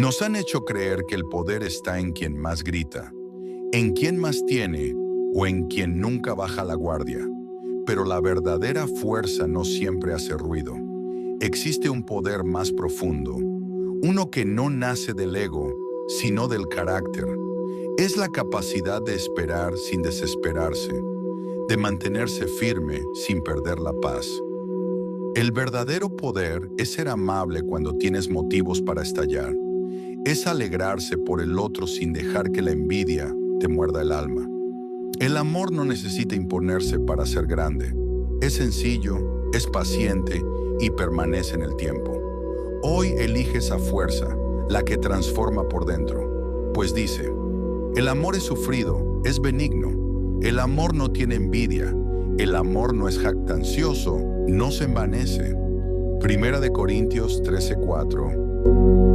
Nos han hecho creer que el poder está en quien más grita, en quien más tiene o en quien nunca baja la guardia. Pero la verdadera fuerza no siempre hace ruido. Existe un poder más profundo, uno que no nace del ego, sino del carácter. Es la capacidad de esperar sin desesperarse, de mantenerse firme sin perder la paz. El verdadero poder es ser amable cuando tienes motivos para estallar. Es alegrarse por el otro sin dejar que la envidia te muerda el alma. El amor no necesita imponerse para ser grande. Es sencillo, es paciente y permanece en el tiempo. Hoy elige esa fuerza, la que transforma por dentro. Pues dice, el amor es sufrido, es benigno. El amor no tiene envidia. El amor no es jactancioso, no se envanece. Primera de Corintios 13:4.